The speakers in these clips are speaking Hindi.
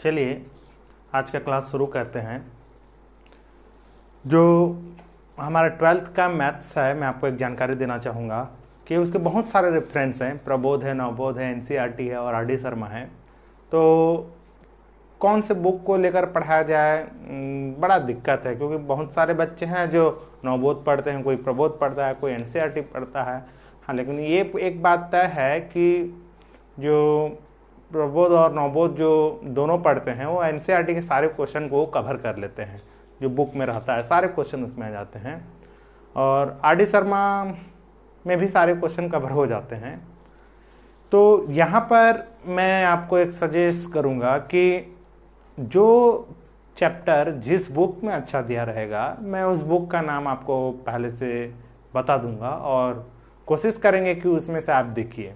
चलिए आज का क्लास शुरू करते हैं। जो हमारा 12th का मैथ्स है, मैं आपको एक जानकारी देना चाहूँगा कि उसके बहुत सारे रेफरेंस हैं। प्रबोध है, नवबोध है, एनसीईआरटी है और आर डी शर्मा है। तो कौन से बुक को लेकर पढ़ाया जाए, बड़ा दिक्कत है, क्योंकि बहुत सारे बच्चे हैं जो नवबोध पढ़ते हैं, कोई प्रबोध पढ़ता है, कोई एनसीईआरटी पढ़ता है। हाँ, लेकिन ये एक बात तय है कि जो प्रबोध और नवबोध जो दोनों पढ़ते हैं वो एनसीईआरटी के सारे क्वेश्चन को कवर कर लेते हैं। जो बुक में रहता है सारे क्वेश्चन उसमें आ जाते हैं, और आर डी शर्मा में भी सारे क्वेश्चन कवर हो जाते हैं। तो यहाँ पर मैं आपको एक सजेस्ट करूँगा कि जो चैप्टर जिस बुक में अच्छा दिया रहेगा, मैं उस बुक का नाम आपको पहले से बता दूंगा और कोशिश करेंगे कि उसमें से आप देखिए।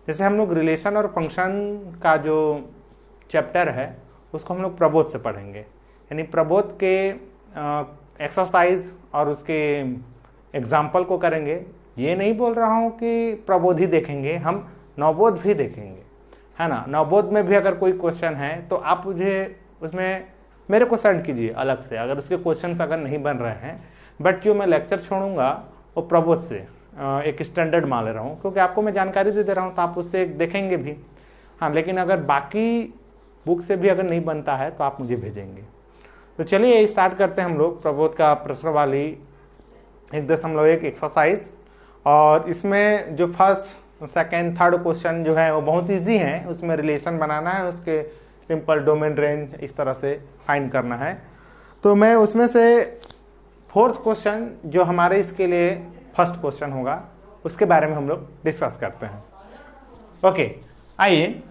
जैसे हम लोग रिलेशन और फंक्शन का जो चैप्टर है उसको हम लोग प्रबोध से पढ़ेंगे, यानी प्रबोध के एक्सरसाइज और उसके एग्जाम्पल को करेंगे। ये नहीं बोल रहा हूँ कि प्रबोध ही देखेंगे, हम नवबोध भी देखेंगे, है ना। नवबोध में भी अगर कोई क्वेश्चन है तो आप मुझे उसमें मेरे को सेंड कीजिए अलग से, अगर उसके क्वेश्चंस अगर नहीं बन रहे हैं। बट जो मैं लेक्चर छोड़ूंगा वो प्रबोध से एक स्टैंडर्ड मान ले रहा हूँ, क्योंकि आपको मैं जानकारी दे रहा हूँ तो आप उससे देखेंगे भी। हाँ, लेकिन अगर बाकी बुक से भी अगर नहीं बनता है तो आप मुझे भेजेंगे। तो चलिए स्टार्ट करते हैं हम लोग प्रबोध का प्रश्न वाली 1.1 एक्सरसाइज। और इसमें जो फर्स्ट सेकेंड थर्ड क्वेश्चन जो है वो बहुत ईजी है। उसमें रिलेशन बनाना है, उसके सिंपल डोमेन रेंज इस तरह से फाइंड करना है। तो मैं उसमें से फोर्थ क्वेश्चन जो हमारे इसके लिए फर्स्ट क्वेश्चन होगा उसके बारे में हम लोग डिस्कस करते हैं। ओके, आइए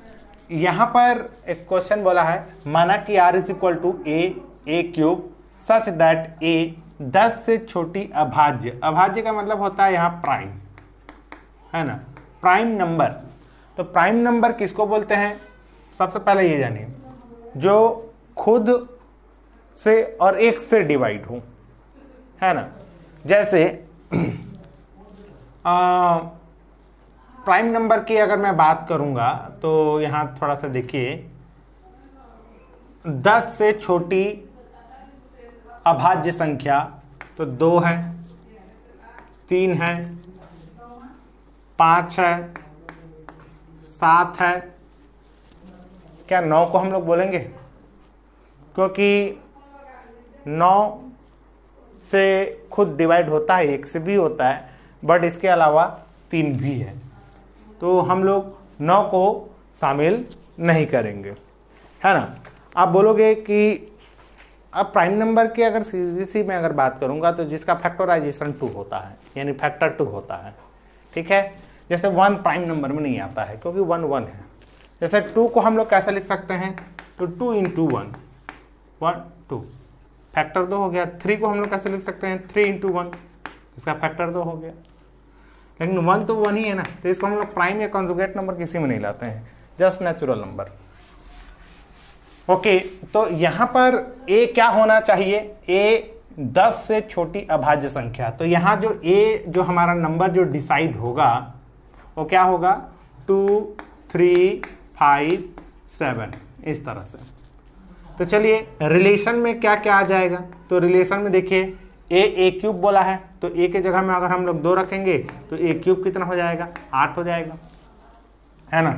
यहाँ पर एक क्वेश्चन बोला है, माना कि r is equal to a cube such that a 10 से छोटी अभाज्य। अभाज्य का मतलब होता है यहाँ प्राइम, है ना, प्राइम नंबर। तो प्राइम नंबर किसको बोलते हैं? सबसे पहले ये जानिए, जो खुद से और एक से डिवाइड हो, है ना। जैसे प्राइम नंबर की अगर मैं बात करूंगा तो यहां थोड़ा सा देखिए, 10 से छोटी अभाज्य संख्या तो 2 है, 3 है, 5 है, 7 है। क्या 9 को हम लोग बोलेंगे? क्योंकि 9 से खुद डिवाइड होता है, 1 से भी होता है, बट इसके अलावा 3 भी है, तो हम लोग 9 को शामिल नहीं करेंगे, है ना। आप बोलोगे कि अब प्राइम नंबर की अगर सीरीज में अगर बात करूंगा तो जिसका फैक्टराइजेशन 2 होता है, यानी फैक्टर 2 होता है, ठीक है। जैसे 1 प्राइम नंबर में नहीं आता है क्योंकि 1 1 है। जैसे 2 को हम लोग कैसे लिख सकते हैं? तो 2 इंटू 1 1 2 फैक्टर 2 हो गया। 3 को हम लोग कैसे लिख सकते हैं? 3 इंटू 1, इसका फैक्टर 2 हो गया। लेकिन 1 तो 1 ही है ना, तो इसको हम लोग प्राइम या कॉन्जुगेट नंबर किसी में नहीं लाते हैं, जस्ट नेचुरल नंबर। ओके, तो यहां पर ए क्या होना चाहिए? ए 10 से छोटी अभाज्य संख्या। तो यहां जो ए जो हमारा नंबर जो डिसाइड होगा वो क्या होगा? 2 3 5 7 इस तरह से। तो चलिए रिलेशन में क्या क्या आ जाएगा? तो रिलेशन में देखिए, ए क्यूब बोला है, तो ए के जगह में अगर हम लोग 2 रखेंगे तो ए क्यूब कितना हो जाएगा? 8 हो जाएगा, है ना।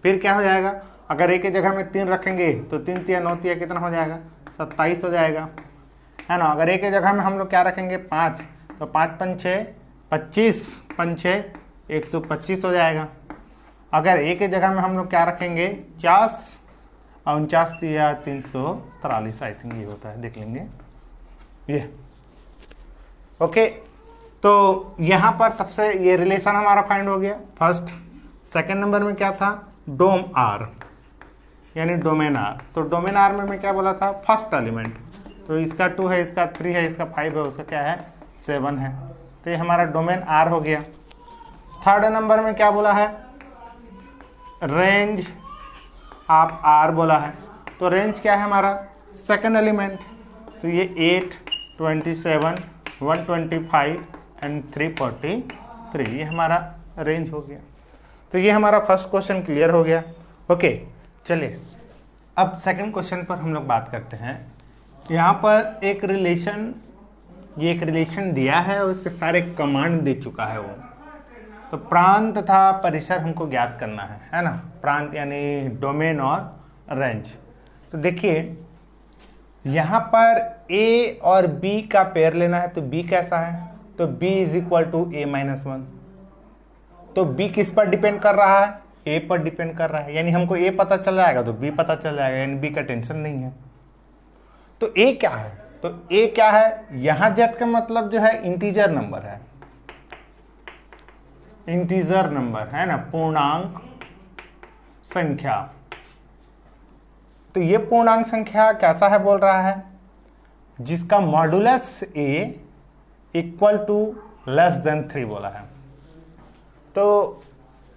फिर क्या हो जाएगा? अगर ए के जगह में 3 रखेंगे तो 3 3 9 3 कितना हो जाएगा? 27 हो जाएगा, है ना। अगर ए के जगह में हम लोग क्या रखेंगे? 5, तो 5 5 6 25, 5 6 125 हो जाएगा। अगर ए के जगह में हम लोग क्या रखेंगे? 50 और 49 343, आई थिंक ये होता है, देख लेंगे ये। ओके, तो यहां पर सबसे ये रिलेशन हमारा फाइंड हो गया फर्स्ट। सेकंड नंबर में क्या था? डोम आर, यानी डोमेन आर। तो डोमेन आर में मैं क्या बोला था? First element. तो इसका 2 है, इसका 3 है, इसका 5 है, उसका क्या है? 7 है। तो ये हमारा डोमेन आर हो गया। थर्ड नंबर में क्या बोला है? रेंज ऑफ आर बोला है। तो रेंज क्या है हमारा? Second element. तो ये 8 27 125 एंड 343, ये हमारा रेंज हो गया। तो ये हमारा फर्स्ट क्वेश्चन क्लियर हो गया। ओके, चलिए अब सेकंड क्वेश्चन पर हम लोग बात करते हैं। यहाँ पर एक रिलेशन, ये एक रिलेशन दिया है और उसके सारे कमांड दे चुका है वो। तो प्रांत तथा परिसर हमको ज्ञात करना है ना। प्रांत यानी डोमेन और रेंज। तो देखिए यहाँ पर a और b का पेयर लेना है। तो b कैसा है, तो b is equal to a minus 1। तो b किस पर डिपेंड कर रहा है, a पर डिपेंड कर रहा है, यानी हमको a पता चल जाएगा तो b पता चल जाएगा, यानी b का टेंशन नहीं है। तो a क्या है, तो a क्या है, यहां z का मतलब जो है इंटीजर नंबर है, इंटीजर नंबर है ना, पूर्णांक संख्या। तो ये पूर्णांक संख्या कैसा है बोल रहा है, जिसका modulus a equal to less than 3 बोला है। तो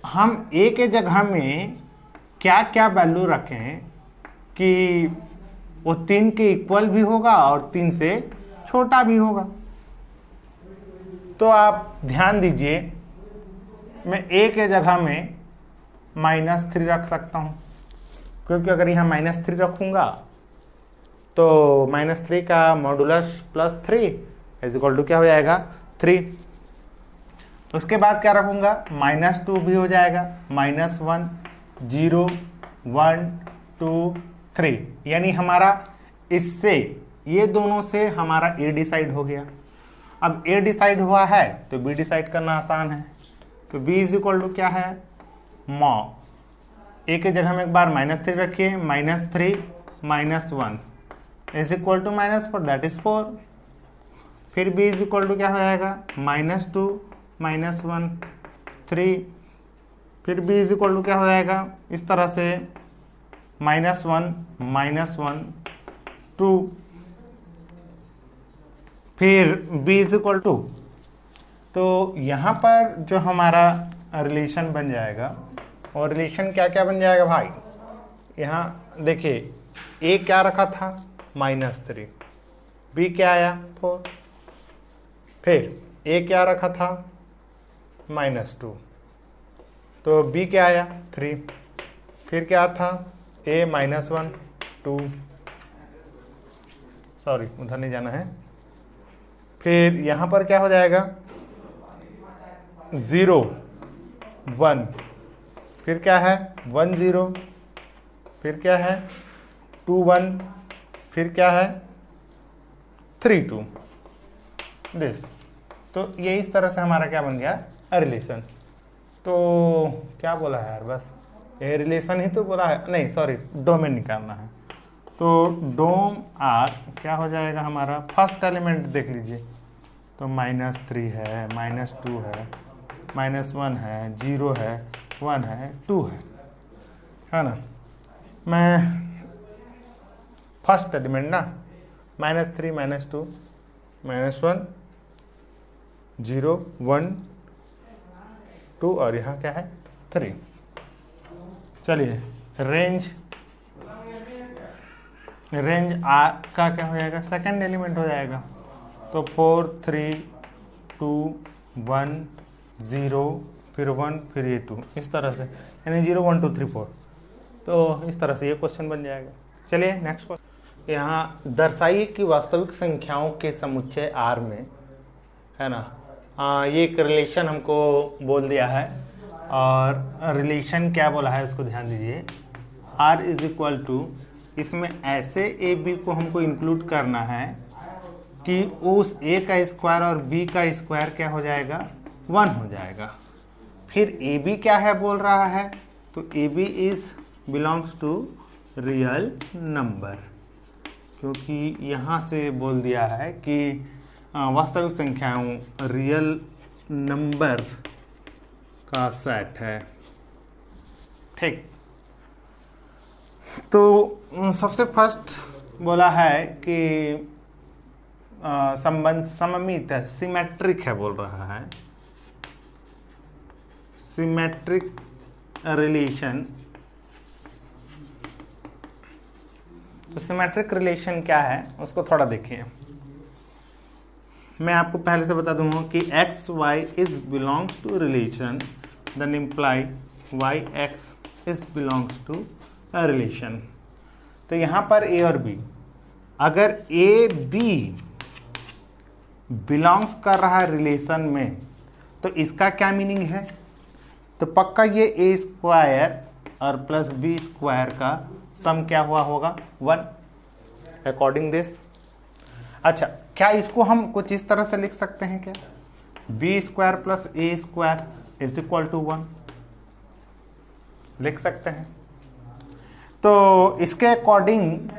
हम a के जगह में क्या क्या वैल्यू रखें कि वो 3 के इक्वल भी होगा और 3 से छोटा भी होगा। तो आप ध्यान दीजिए, मैं a के जगह में -3 रख सकता हूं, क्योंकि अगर यहाँ -3 रखूंगा तो -3 का मॉडुलस +3 इज इक्वल टू क्या हो जाएगा, 3। उसके बाद क्या रखूंगा, -2 भी हो जाएगा, -1 0 1 2 3, यानी हमारा इससे ये दोनों से हमारा a डिसाइड हो गया। अब a डिसाइड हुआ है तो b डिसाइड करना आसान है। तो b इज इक्वल टू क्या है, मॉ a के जगह में एक बार -3 रखिए, -3 -1 is equal to -4, that is 4। फिर b इज इक्वल टू क्या हो जाएगा, -2 -1 3। फिर b इज इक्वल टू क्या हो जाएगा, इस तरह से -1 -1 2। फिर b इज इक्वल टू, तो यहाँ पर जो हमारा रिलेशन बन जाएगा, और रिलेशन क्या क्या बन जाएगा भाई, यहाँ देखिए a क्या रखा था, -3, b क्या आया 4, फिर a क्या रखा था, -2, तो b क्या आया 3, फिर क्या था a -1 2, सॉरी उधर नहीं जाना है। फिर यहाँ पर क्या हो जाएगा, 0 1, फिर क्या है 1 0, फिर क्या है 2 1, फिर क्या है 3 2 दिस। तो ये इस तरह से हमारा क्या बन गया, रिलेशन। तो क्या बोला है यार, बस ये रिलेशन ही तो बोला है, नहीं सॉरी डोमेन निकालना है। तो डोम आर क्या हो जाएगा हमारा, फर्स्ट एलिमेंट देख लीजिए, तो -3 है, -2 है, -1 है, 0 है, 1 है, 2 है ना। मैं फर्स्ट एलिमेंट ना, -3 -2 -1 0 1 2 और यहाँ क्या है 3। चलिए रेंज आर का क्या हो जाएगा, सेकंड एलिमेंट हो जाएगा। तो 4 3 2 1 0 फिर 1 फिर ये 2, इस तरह से, यानी 0 1 2 3 4। तो इस तरह से ये क्वेश्चन बन जाएगा। चलिए नेक्स्ट क्वेश्चन, यहाँ दर्शाइए कि वास्तविक संख्याओं के समुच्चय R में, है ना, ये एक रिलेशन हमको बोल दिया है, और रिलेशन क्या बोला है उसको ध्यान दीजिए। R इज इक्वल टू, इसमें ऐसे ए बी को हमको इंक्लूड करना है कि उस a का स्क्वायर और b का स्क्वायर क्या हो जाएगा, 1 हो जाएगा। फिर ए बी क्या है बोल रहा है, तो a b is belongs to real number, क्योंकि यहाँ से बोल दिया है कि वास्तविक संख्याओं रियल नंबर का सेट है। ठीक, तो सबसे फर्स्ट बोला है कि संबंध सममित है, सिमेट्रिक है बोल रहा है, सिमेट्रिक रिलेशन। तो सिमेट्रिक रिलेशन क्या है उसको थोड़ा देखिए। मैं आपको पहले से बता दूंगा कि x y is belongs to relation, then imply y x is belongs to a relation. तो यहां पर ए और बी, अगर ए बी बिलोंग्स कर रहा है रिलेशन में, तो इसका क्या मीनिंग है? तो पक्का ये ए स्क्वायर और प्लस बी स्क्वायर का सम क्या हुआ होगा? 1 अकॉर्डिंग दिस। अच्छा, क्या इसको हम कुछ इस तरह से लिख सकते हैं क्या? B square plus a square is equal to 1 लिख सकते हैं। तो इसके अकॉर्डिंग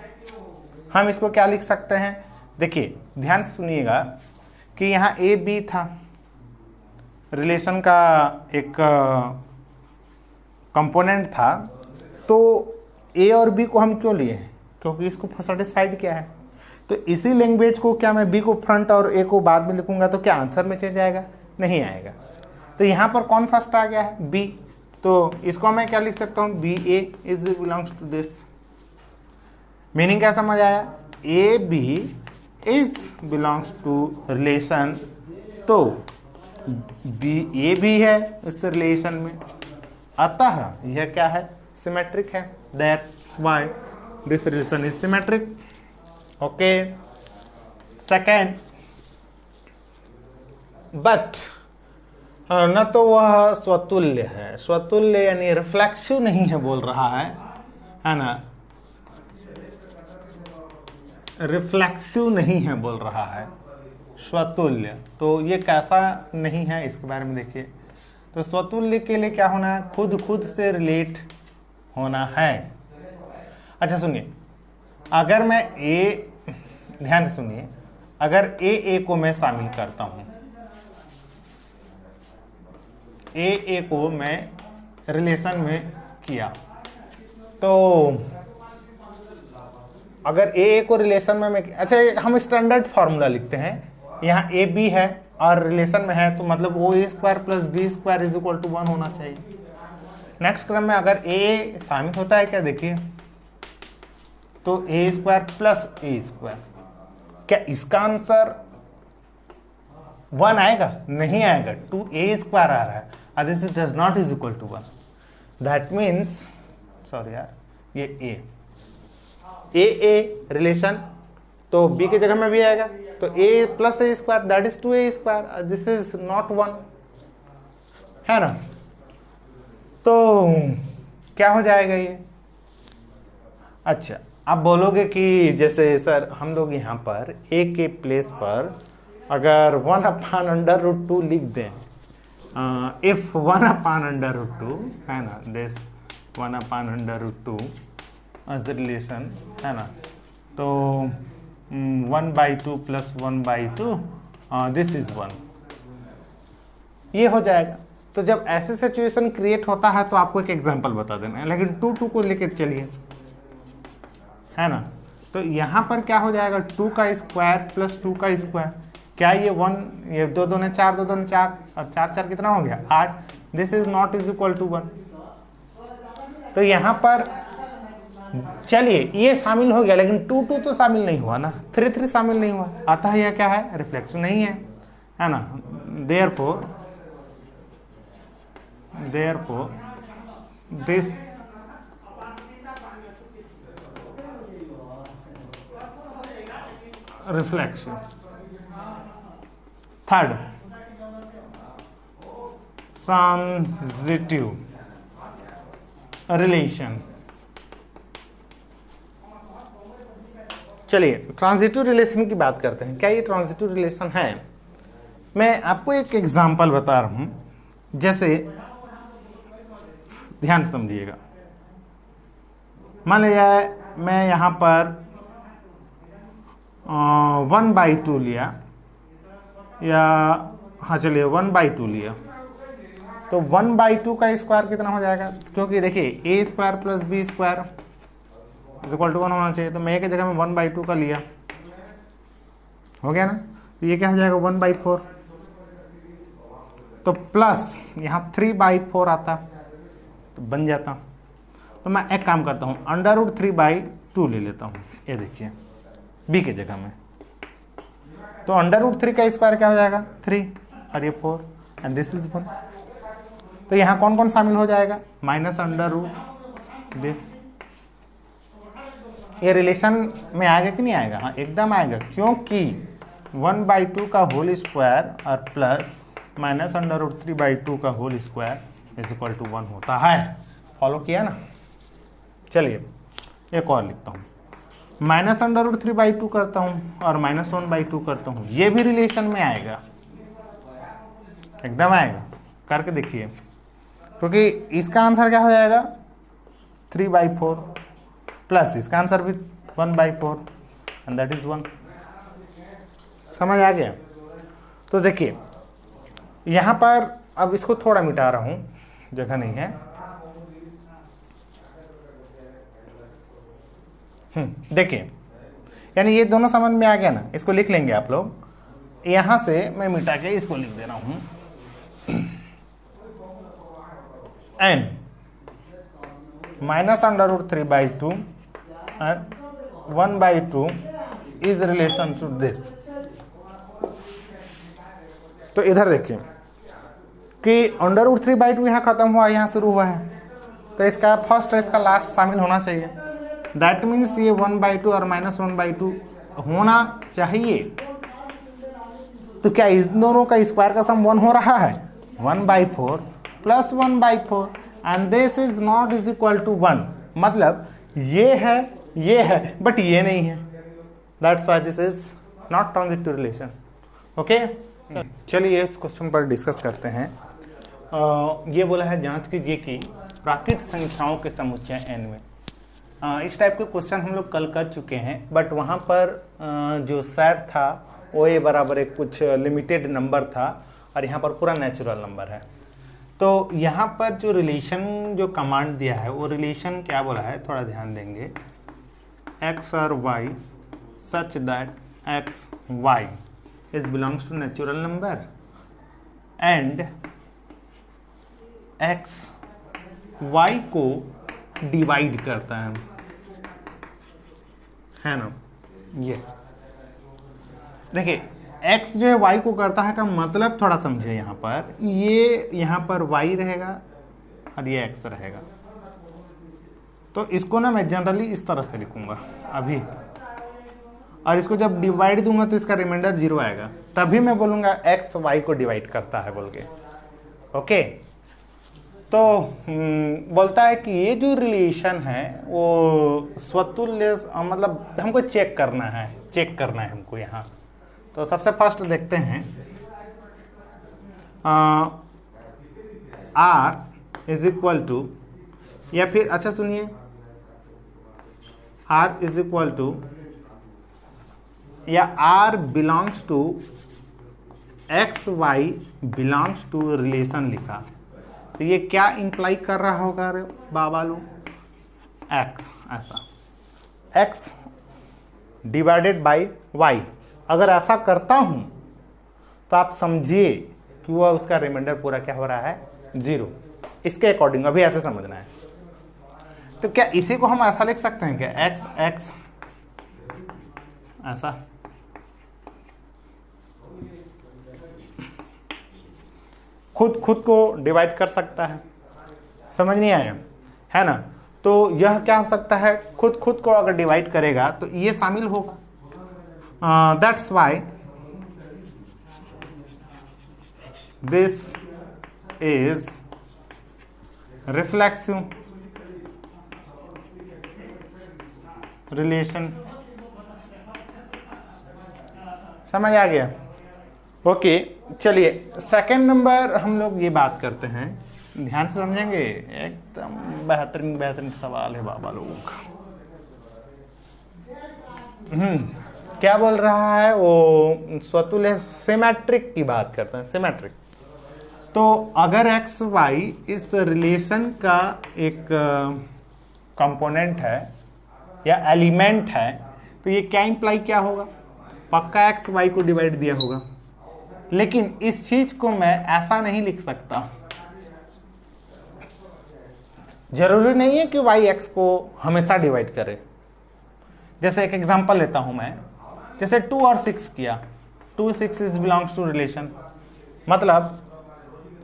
हम इसको क्या लिख सकते हैं? देखिए ध्यान से सुनिएगा कि यहाँ ए बी था, रिलेशन का एक कंपोनेंट था, तो ए और बी को हम क्यों लिए हैं? क्योंकि इसको सेटिस्फाइड किया है। तो इसी लैंग्वेज को क्या मैं बी को फ्रंट और ए को बाद में लिखूंगा तो क्या आंसर में चेंज आएगा? नहीं आएगा। तो यहाँ पर कौन फर्स्ट आ गया है? बी। तो इसको मैं क्या लिख सकता हूँ? B a is belongs to this. Meaning क्या समझ आया? A b is belongs to relation, तो बी ए भी है इस रिलेशन में, अतः यह क्या है? सिमेट्रिक है। That's why this relation is symmetric. Okay. Second, but न तो वह स्वतुल्य है, स्वतुल्य यानी रिफ्लेक्सिव नहीं है बोल रहा है ना, रिफ्लेक्सिव नहीं है बोल रहा है, स्वतुल्य। तो ये कैसा नहीं है इसके बारे में देखिए। तो स्वतुल्य के लिए क्या होना है? खुद से रिलेट होना है। अच्छा सुनिए, अगर मैं ए, ध्यान से सुनिए, अगर ए को मैं शामिल करता हूं, ए को मैं रिलेशन में किया, तो अगर ए को रिलेशन में मैं, अच्छा हम स्टैंडर्ड फॉर्मूला लिखते हैं, यहाँ ए बी है और रिलेशन में है, तो मतलब ओ a square plus b square is equal to 1 होना चाहिए। नेक्स्ट क्रम में अगर ए शामिल होता है क्या, देखिए, तो ए स्क्वायर प्लस ए स्क्वायर, क्या इसका आंसर 1 आएगा? नहीं आएगा, 2a स्क्वायर आ रहा है, और this does not is equal to 1। That means, sorry यार, ये ए रिलेशन, तो b की जगह में भी आएगा, तो a plus a square that is 2a square, this is not 1, है ना। तो क्या हो जाएगा ये? अच्छा, आप बोलोगे कि जैसे सर हम लोग यहाँ पर a के प्लेस पर अगर 1/√2 लिख दें, इफ 1/√2 है ना, दिस 1/√2 एज द रिलेशन, है ना, तो 1/2 प्लस 1/2 दिस इज 1, ये हो जाएगा। तो जब ऐसे सिचुएशन क्रिएट होता है तो आपको एक एग्जांपल बता देना है, लेकिन 2 को लेकर चलिए, है ना। तो यहाँ पर क्या हो जाएगा? 2 का स्क्वायर प्लस 2 का स्क्वायर, क्या ये 1, ये 2 2 4, 2 2 4, और 4 4 कितना हो गया? 8। This is not is equal to 1। तो यहाँ पर चलिए ये शामिल हो गया, लेकिन 2 2 तो शामिल नहीं हुआ ना, 3 3 शामिल नहीं हुआ, अतः यह क्या है? रिफ्लेक्शन नहीं है ना। Therefore this reflection. Third, transitive relation. चलिए ट्रांजिटिव रिलेशन की बात करते हैं। क्या ये ट्रांजिटिव रिलेशन है? मैं आपको एक एग्जांपल बता रहा हूं, जैसे ध्यान समझिएगा। मान लिया मैं यहां पर 1/2 लिया, या हाँ चलिए 1/2 लिया, तो 1/2 का स्क्वायर कितना हो जाएगा? क्योंकि देखिए a square plus b square is equal to 1 होना चाहिए, तो मैं ए की जगह में 1/2 का लिया, हो गया ना। तो ये क्या हो जाएगा? 1/4, तो प्लस यहाँ 3/4 आता, तो बन जाता। तो मैं एक काम करता हूँ, √3/2 ले लेता हूँ, ये देखिए बी की जगह में, तो √3 का स्क्वायर क्या हो जाएगा? 3, और ये 4, एंड दिस इज 1। तो यहाँ कौन कौन शामिल हो जाएगा? माइनस अंडर रूट दिस, ये रिलेशन में आएगा कि नहीं आएगा? हाँ एकदम आएगा, क्योंकि 1/2 का होल स्क्वायर और प्लस -√3/2 का whole square is equal to 1 होता है। फॉलो किया ना? चलिए एक और लिखता हूँ, -√3/2 करता हूँ और -1/2 करता हूँ, ये भी रिलेशन में आएगा, एकदम आएगा। करके देखिए, क्योंकि इसका आंसर क्या हो जाएगा 3/4 प्लस इसका आंसर भी 1/4 एंड दैट इज 1। समझ आ गया? तो देखिए यहां पर अब इसको थोड़ा मिटा रहा हूं, जगह नहीं है। देखिए यानी ये दोनों समझ में आ गया ना? इसको लिख लेंगे आप लोग। यहां से मैं मिटा के इसको लिख दे रहा हूं, n -√3/2 and 1/2 is relation to this। तो इधर देखिए कि √3/2 यहाँ खत्म हुआ, यहाँ शुरू हुआ है, तो इसका फर्स्ट और इसका लास्ट शामिल होना चाहिए। दैट मीन्स ये 1/2 और -1/2 होना चाहिए। तो क्या इस दोनों का स्क्वायर का सम 1 हो रहा है? 1/4 plus 1/4 and this is not is equal to 1। मतलब ये है बट ये नहीं है। That's why this is not transitive relation. Okay, चलिए इस क्वेश्चन पर डिस्कस करते हैं। ये बोला है जांच कीजिए कि प्राकृत संख्याओं के समुच्चय n में। इस टाइप के क्वेश्चन हम लोग कल कर चुके हैं, बट वहाँ पर जो सेट था वो ए बराबर एक कुछ लिमिटेड नंबर था और यहाँ पर पूरा नेचुरल नंबर है। तो यहाँ पर जो रिलेशन जो कमांड दिया है वो रिलेशन क्या बोला है, थोड़ा ध्यान देंगे। x और y such that x y is belongs to natural number and x y को डिवाइड करता है ना? ये देखिए x जो है y को करता है का मतलब थोड़ा समझे। यहाँ पर ये यहाँ पर y रहेगा और ये x रहेगा। तो इसको ना मैं जनरली इस तरह से लिखूंगा अभी, और इसको जब डिवाइड दूंगा तो इसका रिमाइंडर 0 आएगा, तभी मैं बोलूंगा x y को डिवाइड करता है बोल के। ओके, तो बोलता है कि ये जो रिलेशन है वो स्वतुल्य, मतलब हमको चेक करना है हमको यहाँ। तो सबसे फर्स्ट देखते हैं r इज इक्वल टू, या फिर अच्छा सुनिए, r इज इक्वल टू या r belongs to x y belongs to relation लिखा, तो ये क्या इंप्लाई कर रहा होगा रे बाबा लोग? x, ऐसा x डिवाइडेड बाय y। अगर ऐसा करता हूं तो आप समझिए कि वह उसका रिमाइंडर पूरा क्या हो रहा है 0। इसके अकॉर्डिंग अभी ऐसे समझना है। तो क्या इसी को हम ऐसा लिख सकते हैं क्या? x ऐसा, खुद को डिवाइड कर सकता है। समझ नहीं आया है ना? तो यह क्या हो सकता है, खुद को अगर डिवाइड करेगा तो ये शामिल होगा। That's why this is reflexive relation. समझ आ गया? ओके, चलिए सेकंड नंबर हम लोग ये बात करते हैं, ध्यान से समझेंगे, एकदम बेहतरीन सवाल है बाबा लोगों का। क्या बोल रहा है वो? स्वतुल्य सिमेट्रिक की बात करते हैं, सिमेट्रिक। तो अगर एक्स वाई इस रिलेशन का एक कंपोनेंट है या एलिमेंट है, तो ये क्या इंप्लाई क्या होगा? पक्का एक्स वाई को डिवाइड दिया होगा। लेकिन इस चीज को मैं ऐसा नहीं लिख सकता। जरूरी नहीं है कि वाई एक्स को हमेशा डिवाइड करे। जैसे एक एग्जांपल लेता हूं मैं, जैसे 2 और 6 किया, 2 6 इज बिलोंग्स टू रिलेशन, मतलब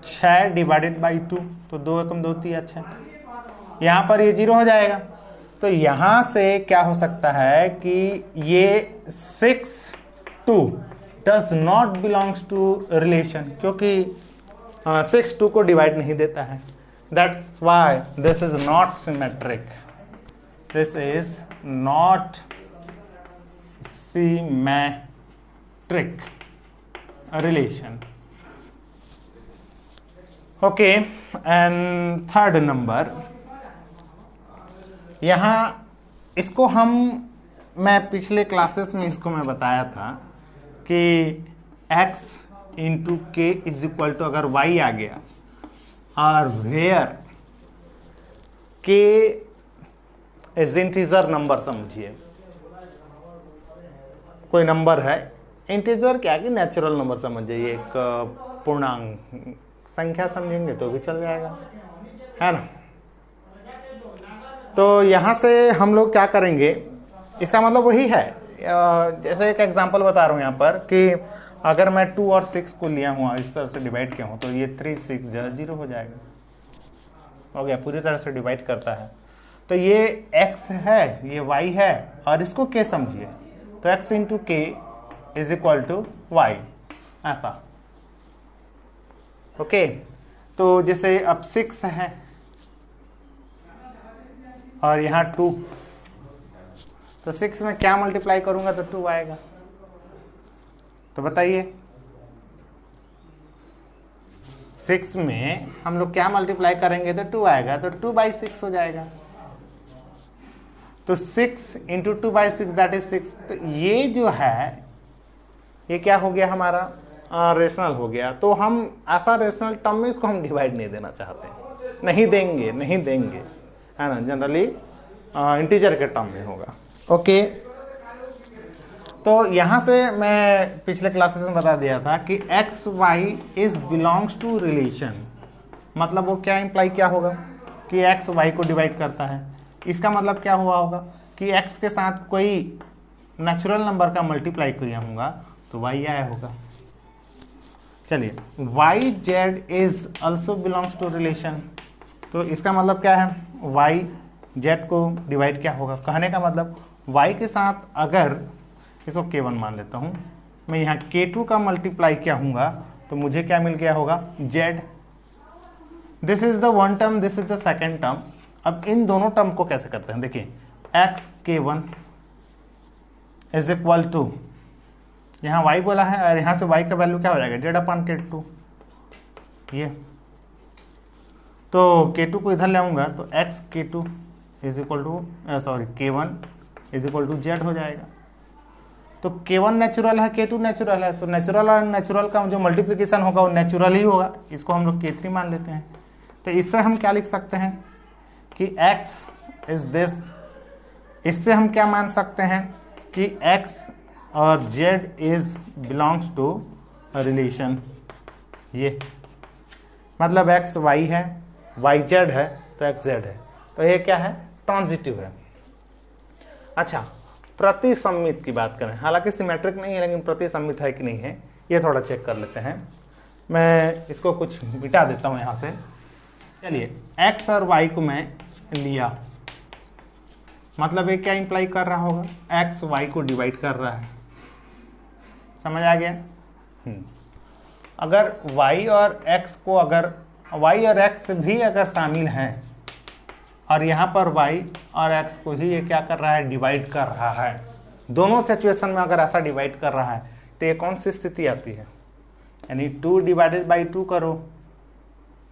6 डिवाइडेड बाई 2, तो 2 एकम 2 3 6। यहां पर ये 0 हो जाएगा। तो यहां से क्या हो सकता है कि ये 6 2 does not belongs to relation, क्योंकि 6 2 को डिवाइड नहीं देता है. That's why this is not symmetric. This is not symmetric relation. Okay, and third number, यहां इसको मैं पिछले क्लासेस में इसको मैं बताया था कि x into k is equal to अगर y आ गया और where k is integer number, समझिए कोई नंबर है, इंटीजर क्या कि नेचुरल नंबर समझिए, एक पूर्णांक संख्या समझेंगे तो भी चल जाएगा, है ना. तो यहां से हम लोग क्या करेंगे, इसका मतलब वही है, जैसे एक एग्जांपल बता रहा हूं यहां पर कि अगर मैं 2 और 6 को लिया हूं, इस तरह से डिवाइड किया हूं, तो ये 3 6 0 हो जाएगा. हो गया, पूरी तरह से डिवाइड करता है. तो ये x है, ये y है, और इसको k समझिए, तो x into k is equal to Y, ऐसा. ओके, तो जैसे अब 6 है और यहाँ 2, तो 6 में क्या मल्टीप्लाई करूंगा तो 2 आएगा. तो बताइए 6 में हम लोग क्या मल्टीप्लाई करेंगे तो 2 आएगा, तो 2/6 हो जाएगा. तो 6 इंटू 2/6 दैट इज 6. तो ये जो है ये क्या हो गया हमारा, रेशनल हो गया. तो हम ऐसा रेशनल टर्म में इसको हम डिवाइड नहीं देना चाहते, नहीं देंगे, है ना. जनरली इंटीजर के टर्म में होगा. ओके, तो यहां से मैं पिछले क्लासेस में बता दिया था कि x y is belongs to relation. मतलब वो क्या इंप्लाई क्या होगा कि एक्स वाई को डिवाइड करता है. इसका मतलब क्या हुआ होगा कि एक्स के साथ कोई नेचुरल नंबर का मल्टीप्लाई किया होगा तो वाई आया होगा. चलिए, y z is also belongs to relation. तो इसका मतलब क्या है, वाई जेड को डिवाइड क्या होगा, कहने का मतलब y के साथ अगर इसको k1 मान लेता हूं, मैं यहाँ k2 का मल्टीप्लाई क्या होगा तो मुझे क्या मिल गया होगा, z. This is the one term, this is the second term. अब इन दोनों टर्म को कैसे करते हैं, देखिए x k1 is equal to, यहाँ y बोला है और यहाँ से y का वैल्यू क्या हो जाएगा, z अपन k2. ये तो k2 को इधर ले आऊंगा तो x k2 is equal to k1 is equal to z हो जाएगा. तो k1 नेचुरल है, k2 नेचुरल है, तो नेचुरल और नेचुरल का जो मल्टीप्लिकेशन होगा वो नेचुरल ही होगा. इसको हम लोग k3 मान लेते हैं. तो इससे हम क्या लिख सकते हैं कि x इज दिस. इससे हम क्या मान सकते हैं कि x और z is belongs to relation. ये मतलब x y है, y z है, तो x z है. तो ये क्या है, ट्रांजिटिव है. अच्छा, प्रतिसम्मित की बात करें, हालांकि सिमेट्रिक नहीं है लेकिन प्रतिसम्मित है कि नहीं है ये थोड़ा चेक कर लेते हैं. मैं इसको कुछ मिटा देता हूं यहां से. चलिए, x और y को मैं लिया, मतलब ये क्या इंप्लाई कर रहा होगा, x y को डिवाइड कर रहा है. समझ आ गया. अगर y और x को, अगर y और x भी अगर शामिल हैं और यहाँ पर y और x को ही ये क्या कर रहा है, डिवाइड कर रहा है, दोनों सिचुएशन में अगर ऐसा डिवाइड कर रहा है तो ये कौन सी स्थिति आती है, यानी 2 डिवाइडेड बाई 2 करो,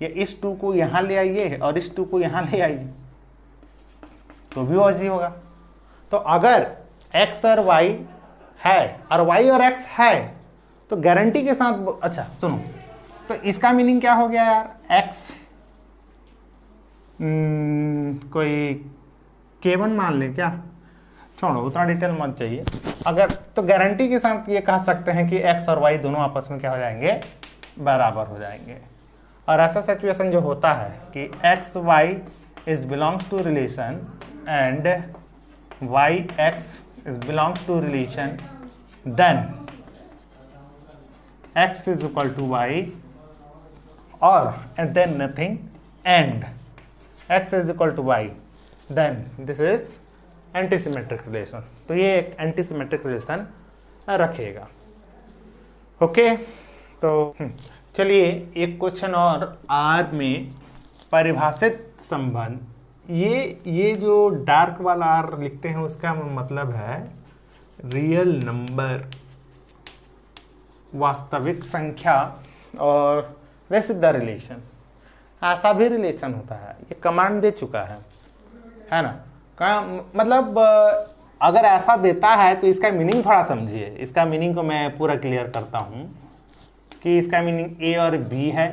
ये इस 2 को यहाँ ले आइए और इस 2 को यहाँ ले आइए तो भी वैसे होगा. तो अगर x और y है और y और x है तो गारंटी के साथ, अच्छा सुनो, तो इसका मीनिंग क्या हो गया यार, x कोई k1 मान ले क्या, छोड़ो उतना डिटेल मत चाहिए. अगर तो गारंटी के साथ ये कह सकते हैं कि x और y दोनों आपस में क्या हो जाएंगे, बराबर हो जाएंगे. और ऐसा सिचुएशन जो होता है कि x y is belongs to relation and y x is belongs to relation, then x is equal to y or and then nothing and x is equal to y, then this is antisymmetric relation. तो ये एक एंटीसिमेट्रिक रिलेशन रखेगा। ओके, तो चलिए एक क्वेश्चन और आर में परिभाषित संबंध, ये जो डार्क वाला आर लिखते हैं उसका मतलब है रियल नंबर, वास्तविक संख्या, और दिस इज द रिलेशन। ऐसा भी रिलेशन होता है, ये कमांड दे चुका है ना। मतलब अगर ऐसा देता है तो इसका मीनिंग थोड़ा समझिए। इसका मीनिंग को मैं पूरा क्लियर करता हूं कि इसका मीनिंग ए और बी है,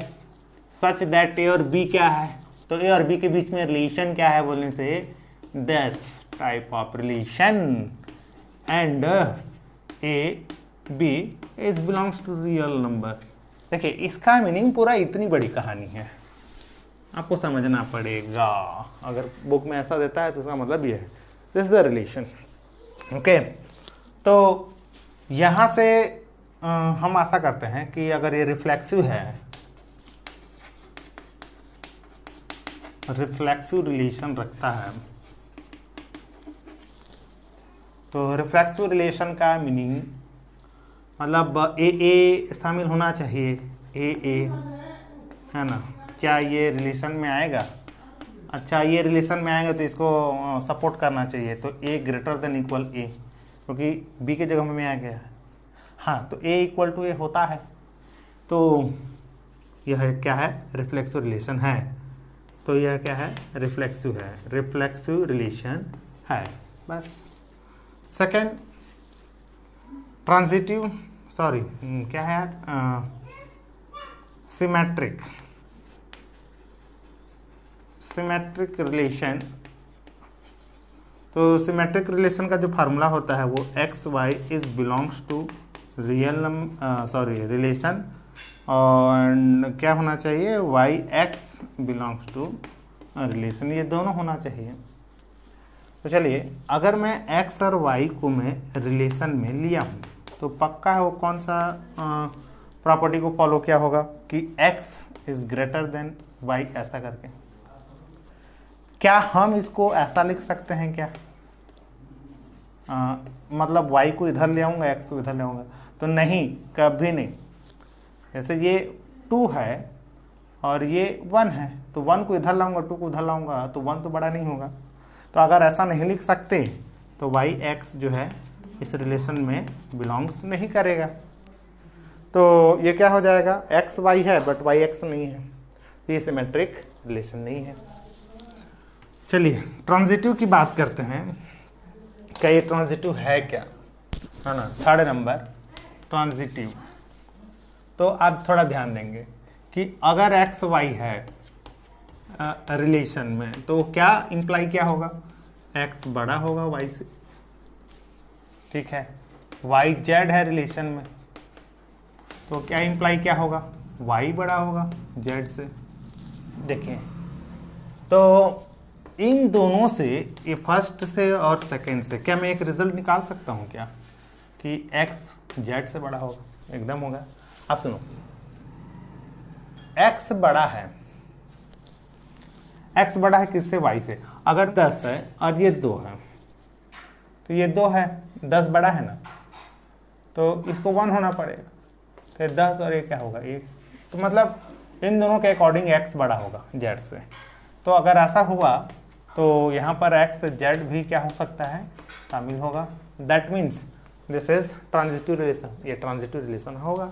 सच दैट ए और बी क्या है, तो ए और बी के बीच में रिलेशन क्या है बोलने से this type of relation and a b is belongs to real number. देखिए इसका मीनिंग पूरा इतनी बड़ी कहानी है, आपको समझना पड़ेगा। अगर बुक में ऐसा देता है तो उसका मतलब ये है, this is the relation. Okay, तो यहां से हम आशा करते हैं कि अगर ये रिफ्लेक्सिव है, रिफ्लेक्सिव रिलेशन रखता है, तो रिफ्लेक्सिव रिलेशन का मीनिंग मतलब ए शामिल होना चाहिए, ए है ना। क्या ये रिलेशन में आएगा? अच्छा, ये रिलेशन में आएगा तो इसको सपोर्ट करना चाहिए, तो ए ग्रेटर देन इक्वल ए, क्योंकि बी के जगह में आ गया है। हाँ, तो ए इक्वल टू ए होता है, तो यह क्या है? रिफ्लेक्सिव रिलेशन है। तो यह क्या है? रिफ्लेक्सिव है, रिफ्लेक्सिव रिलेशन है, बस। सेकेंड, ट्रांजिटिव, सॉरी क्या है यार, सिमेट्रिक, सिमेट्रिक रिलेशन। तो सिमेट्रिक रिलेशन का जो फार्मूला होता है वो x y is belongs to real relation, और क्या होना चाहिए? Y x belongs to relation, ये दोनों होना चाहिए। तो चलिए, अगर मैं एक्स और वाई को मैं रिलेशन में लिया हूँ तो पक्का है वो कौन सा प्रॉपर्टी को फॉलो किया होगा कि x is greater than y, ऐसा करके। क्या हम इसको ऐसा लिख सकते हैं क्या? मतलब y को इधर ले आऊंगा, x को इधर ले आऊंगा, तो नहीं, कभी नहीं। जैसे ये 2 है और ये 1 है, तो 1 को इधर लाऊंगा, 2 को उधर लाऊंगा, तो 1 तो बड़ा नहीं होगा। तो अगर ऐसा नहीं लिख सकते तो y x जो है इस रिलेशन में बिलोंग्स नहीं करेगा। तो ये क्या हो जाएगा? x y है बट y x नहीं है, ये सिमेट्रिक रिलेशन नहीं है। चलिए ट्रांजिटिव की बात करते हैं। क्या ये ट्रांजिटिव है क्या, है ना? Third number, transitive. तो आप थोड़ा ध्यान देंगे कि अगर एक्स वाई है रिलेशन में, तो क्या इंप्लाई क्या होगा? एक्स बड़ा होगा वाई से, ठीक है। वाई जेड है रिलेशन में, तो क्या इंप्लाई क्या होगा? वाई बड़ा होगा जेड से। देखिए, तो इन दोनों से, ये फर्स्ट से और सेकंड से, क्या मैं एक रिजल्ट निकाल सकता हूं क्या कि x z से बड़ा होगा? एकदम होगा। आप सुनो, x बड़ा है, x बड़ा है किससे? y से। अगर 10 है और ये 2 है, तो ये 2 है, 10 बड़ा है ना, तो इसको 1 होना पड़ेगा। तो 10 और ये क्या होगा? 1। तो मतलब इन दोनों के अकॉर्डिंग x बड़ा होगा z से। तो अगर ऐसा हुआ तो यहाँ पर x z भी क्या हो सकता है? शामिल होगा। That means this is transitive relation, ये ट्रांजिटिव रिलेशन होगा।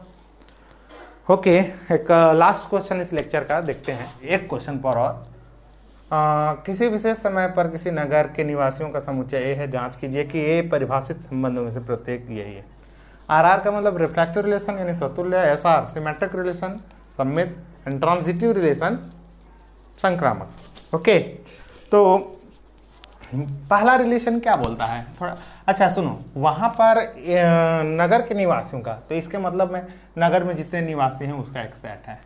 ओके, एक लास्ट क्वेश्चन इस लेक्चर का देखते हैं, एक क्वेश्चन पर और। किसी विशेष समय पर किसी नगर के निवासियों का समुच्चय ए है, जांच कीजिए कि ए परिभाषित संबंधों में से प्रत्येक यही है। आर का मतलब रिफ्लेक्सिव रिलेशन यानी स्वतुल्य, एस आर सिमेट्रिक रिलेशन, सममित, एंड ट्रांजिटिव रिलेशन संक्रामक। ओके, तो पहला रिलेशन क्या बोलता है थोड़ा? अच्छा सुनो, वहां पर नगर के निवासियों का, तो इसके मतलब में नगर में जितने निवासी हैं उसका एक सेट है।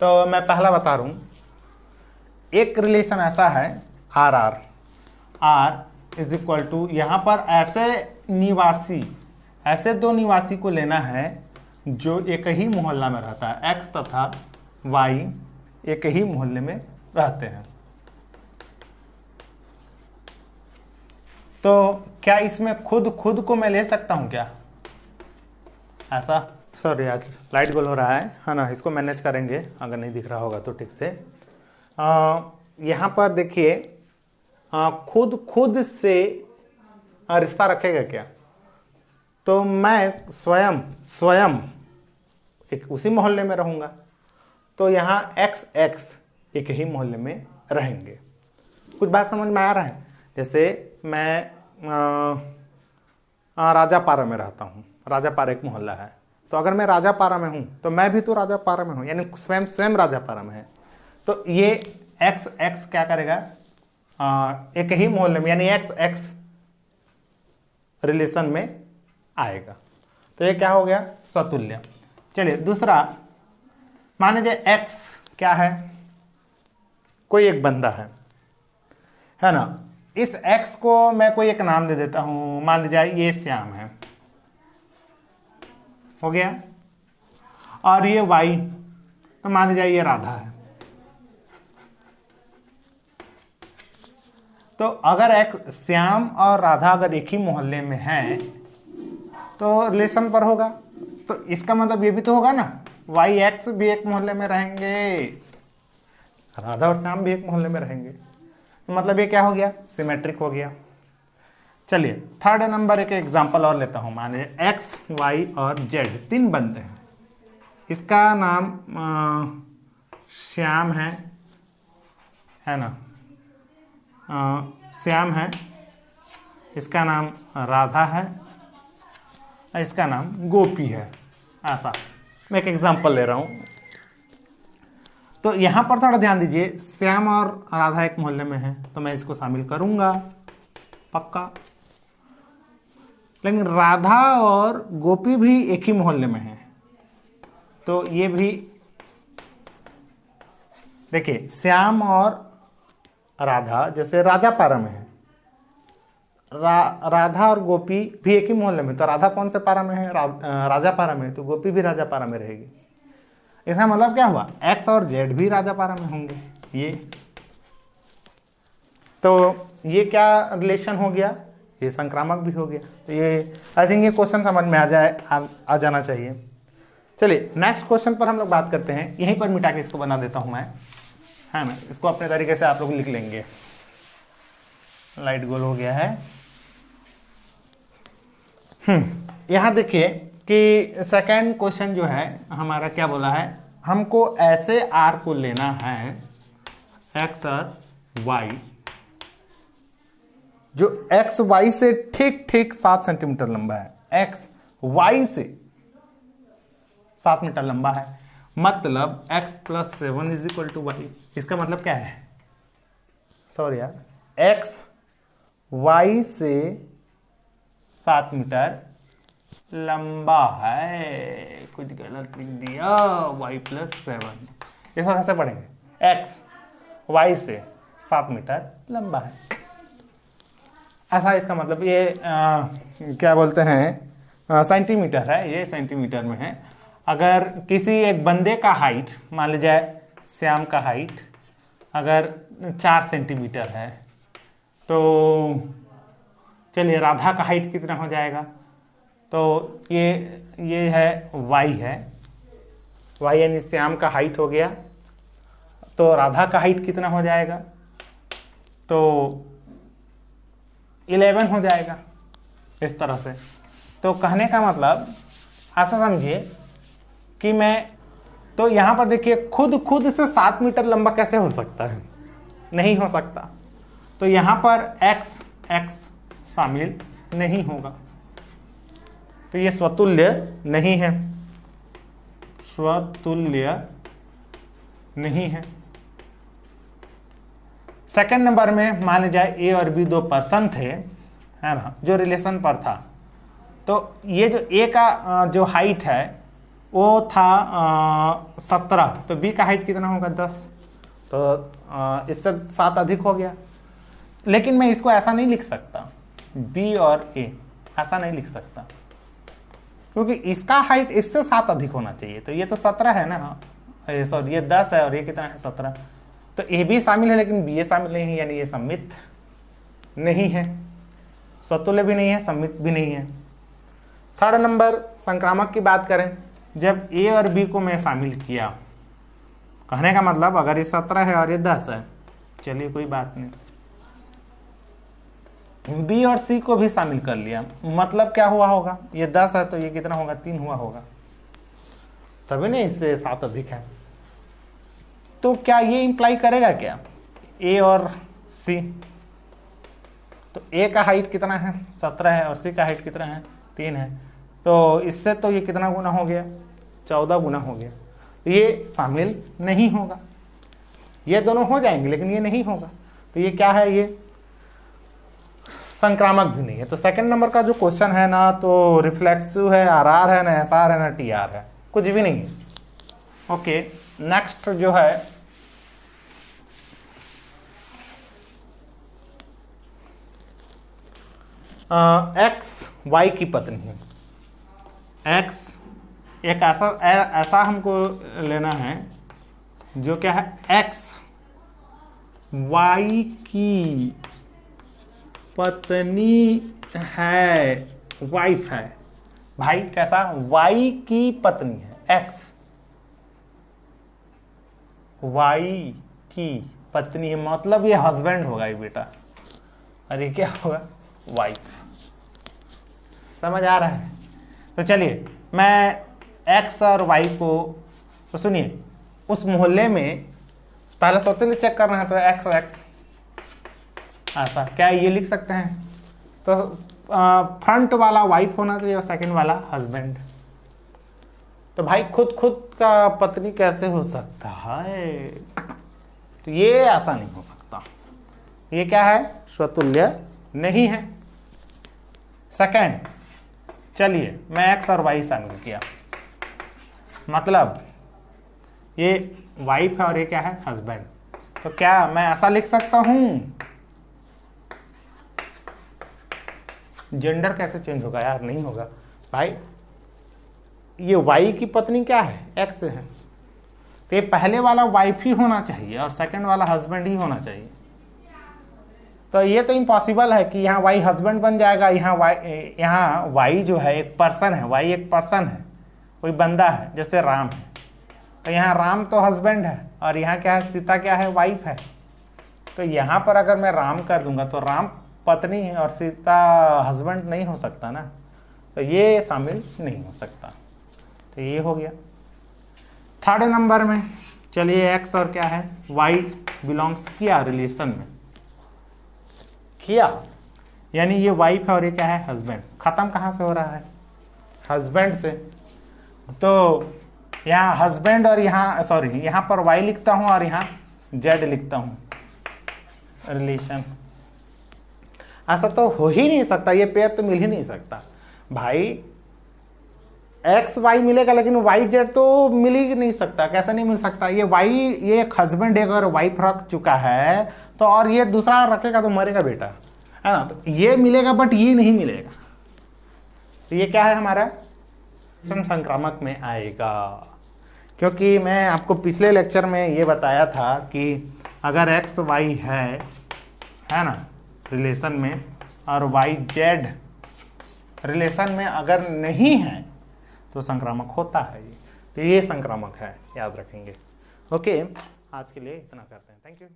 तो मैं पहला बता रहा हूं, एक रिलेशन ऐसा है आर इज इक्वल टू, यहां पर ऐसे निवासी, ऐसे 2 निवासी को लेना है जो एक ही मोहल्ला में रहता है, एक्स तथा वाई एक ही मोहल्ले में रहते हैं। तो क्या इसमें खुद खुद को मैं ले सकता हूँ क्या ऐसा? सॉरी आज लाइट गोल हो रहा है ना, इसको मैनेज करेंगे अगर नहीं दिख रहा होगा तो ठीक से। यहाँ पर देखिए खुद खुद से रिश्ता रखेगा क्या? तो मैं स्वयं स्वयं एक उसी मोहल्ले में रहूँगा, तो यहाँ एक्स एक्स एक ही मोहल्ले में रहेंगे। कुछ बात समझ में आ रहा है? जैसे मैं राजापारा में रहता हूँ, राजापारा एक मोहल्ला है, तो अगर मैं राजापारा में हूँ तो मैं भी तो राजापारा में हूँ, यानी स्वयं स्वयं राजापारा में है। तो ये एक्स एक्स क्या करेगा, एक ही मोहल्ले में यानी एक्स एक्स रिलेशन में आएगा। तो ये क्या हो गया, स्वतुल्य। चलिए दूसरा, मान लीजिए एक्स क्या है, कोई एक बंदा है ना। इस एक्स को मैं कोई एक नाम दे देता हूं, मान लीजिए ये श्याम है, हो गया। और ये वाई, तो मान लीजिए ये राधा है। तो अगर एक्स श्याम और राधा अगर एक ही मोहल्ले में हैं तो रिलेशन पर होगा, तो इसका मतलब ये भी तो होगा ना वाई एक्स भी एक मोहल्ले में रहेंगे, राधा और श्याम भी एक मोहल्ले में रहेंगे। तो मतलब ये क्या हो गया, सिमेट्रिक हो गया। चलिए थर्ड नंबर एक एग्जांपल और लेता हूं। माने एक्स वाई और जेड तीन बंदे हैं, इसका नाम श्याम है ना, श्याम है, इसका नाम राधा है, इसका नाम गोपी है। ऐसा मैं एक एग्जांपल ले रहा हूं। तो यहां पर थोड़ा ध्यान दीजिए, श्याम और राधा एक मोहल्ले में है तो मैं इसको शामिल करूंगा पक्का, लेकिन राधा और गोपी भी एक ही मोहल्ले में है तो ये भी देखिए, श्याम और राधा जैसे राजापारा में है, राधा और गोपी भी एक ही मोहल्ले में, तो राधा कौन से पारा में है, राजापारा में, तो गोपी भी राजापारा में रहेगी। इसका मतलब क्या हुआ, एक्स और जेड भी राजापारा में होंगे। ये तो ये क्या रिलेशन हो गया, ये संक्रामक भी हो गया। तो ये आई थिंक ये क्वेश्चन समझ में आ जाना चाहिए। चलिए नेक्स्ट क्वेश्चन पर हम लोग बात करते हैं। यहीं पर मिटा के इसको बना देता हूं मैं, है ना, इसको अपने तरीके से आप लोग लिख लेंगे। लाइट गोल हो गया है। यहां देखिए कि सेकंड क्वेश्चन जो है हमारा क्या बोला है, हमको ऐसे आर को लेना है एक्स और वाई, जो एक्स वाई से ठीक ठीक 7 सेंटीमीटर लंबा है। एक्स वाई से 7 मीटर लंबा है, मतलब x + 7 = y। इसका मतलब क्या है, सॉरी यार, x y से 7 मीटर लंबा है, कुछ गलत लिख दिया, y + 7। इसको कैसे पढ़ेंगे, x y से 7 मीटर लंबा है, ऐसा इसका मतलब। ये क्या बोलते हैं, सेंटीमीटर है, ये सेंटीमीटर में है। अगर किसी एक बंदे का हाइट, मान लीजिए श्याम का हाइट अगर 4 सेंटीमीटर है, तो चलिए राधा का हाइट कितना हो जाएगा, तो ये है y है, y यानी श्याम का हाइट हो गया, तो राधा का हाइट कितना हो जाएगा, तो 11 हो जाएगा, इस तरह से। तो कहने का मतलब ऐसा समझिए कि मैं, तो यहां पर देखिए खुद से 7 मीटर लंबा कैसे हो सकता है, नहीं हो सकता। तो यहां पर x x शामिल नहीं होगा, तो ये स्वतुल्य नहीं है, स्वतुल्य नहीं है। सेकंड नंबर में मान लीजिए ए और बी 2 पर्सन थे, है ना, जो रिलेशन पर था। तो ये जो ए का जो हाइट है वो था 17, तो बी का हाइट कितना होगा 10, तो इससे 7 अधिक हो गया। लेकिन मैं इसको ऐसा नहीं लिख सकता, बी और ए ऐसा नहीं लिख सकता, क्योंकि इसका हाइट इससे 7 अधिक होना चाहिए। तो ये तो 17 है ना, सॉरी ये 10 है और ये कितना है 17, तो ए भी शामिल है लेकिन बी ए शामिल नहीं है, यानी ये सम्मित नहीं है, स्वतुल्य भी नहीं है, सम्मित भी नहीं है। थर्ड नंबर संक्रामक की बात करें, जब ए और बी को मैं शामिल किया, कहने का मतलब अगर ये 17 है और ये 10 है, चलिए कोई बात नहीं, बी और सी को भी शामिल कर लिया, मतलब क्या हुआ होगा, ये 10 है तो ये कितना होगा, 3 हुआ होगा, तभी नहीं इससे 7 अधिक है। तो क्या ये इंप्लाई करेगा क्या, ए और सी, तो ए का हाइट कितना है, 17 है, और सी का हाइट कितना है, 3 है, तो इससे तो ये कितना गुना हो गया, 14 गुना हो गया। ये शामिल नहीं होगा, ये दोनों हो जाएंगे लेकिन ये नहीं होगा, तो ये क्या है, ये संक्रामक भी नहीं है। तो सेकंड नंबर का जो क्वेश्चन है ना, तो रिफ्लेक्सिव है, आरआर है, ना एसआर है, ना टीआर है, कुछ भी नहीं है। ओके, नेक्स्ट जो है एक्स वाई की पत्नी है। एक्स एक ऐसा हमको लेना है जो क्या है, एक्स वाई की पत्नी है, वाइफ है। भाई कैसा, वाई की पत्नी है, एक्स वाई की पत्नी है, मतलब ये हस्बैंड होगा ये बेटा, और ये क्या होगा, वाइफ। समझ आ रहा है? तो चलिए मैं एक्स और वाई को, तो सुनिए, उस मोहल्ले में पहले सोते चेक करना है, तो एक्स और एक्स ऐसा क्या ये लिख सकते हैं, तो फ्रंट वाला वाइफ होना चाहिए और सेकंड वाला हस्बैंड। तो भाई खुद का पत्नी कैसे हो सकता है, तो ये ऐसा नहीं हो सकता, ये क्या है, स्वतुल्य नहीं है। सेकंड, चलिए मैं एक्स और वाई शामिल किया, मतलब ये वाइफ है और ये क्या है, हस्बैंड। तो क्या मैं ऐसा लिख सकता हूं, जेंडर कैसे चेंज होगा यार, नहीं होगा भाई, ये वाई की पत्नी क्या है, एक्स है, तो ये पहले वाला वाइफ ही होना चाहिए और सेकंड वाला हस्बैंड ही होना चाहिए। तो ये तो इम्पॉसिबल है कि यहाँ वाई हस्बैंड बन जाएगा, यहाँ वाई जो है एक पर्सन है, वाई एक पर्सन है, कोई बंदा है, जैसे राम है, तो यहाँ राम तो हस्बैंड है और यहाँ क्या है, सीता क्या है, वाइफ है। तो यहाँ पर अगर मैं राम कर दूंगा तो राम पत्नी है और सीता हस्बैंड नहीं हो सकता ना, तो ये शामिल नहीं हो सकता, तो ये हो गया। थर्ड नंबर में चलिए एक्स और क्या है, वाई बिलोंग्स किया रिलेशन में, किया यानी ये वाइफ है और ये क्या है, हस्बैंड। खत्म कहाँ से हो रहा है, हस्बैंड से। तो यहाँ हस्बैंड और यहाँ सॉरी यहाँ पर वाई लिखता हूँ और यहाँ जेड लिखता हूँ, रिलेशन। ऐसा तो हो ही नहीं सकता, ये पेयर तो मिल ही नहीं सकता भाई, एक्स वाई मिलेगा लेकिन वाई जेड तो मिल ही नहीं सकता। कैसे नहीं मिल सकता, ये वाई, ये एक हस्बैंड एक और वाइफ रख चुका है, तो और ये दूसरा रखेगा तो मरेगा बेटा, है ना, तो ये मिलेगा बट ये नहीं मिलेगा, तो ये क्या है हमारा संक्रामक में आएगा। क्योंकि मैं आपको पिछले लेक्चर में ये बताया था कि अगर एक्स वाई है ना रिलेशन में, और वाई जेड रिलेशन में अगर नहीं है तो संक्रामक होता है ये, तो ये संक्रामक है, याद रखेंगे। ओके, आज के लिए इतना करते हैं, थैंक यू।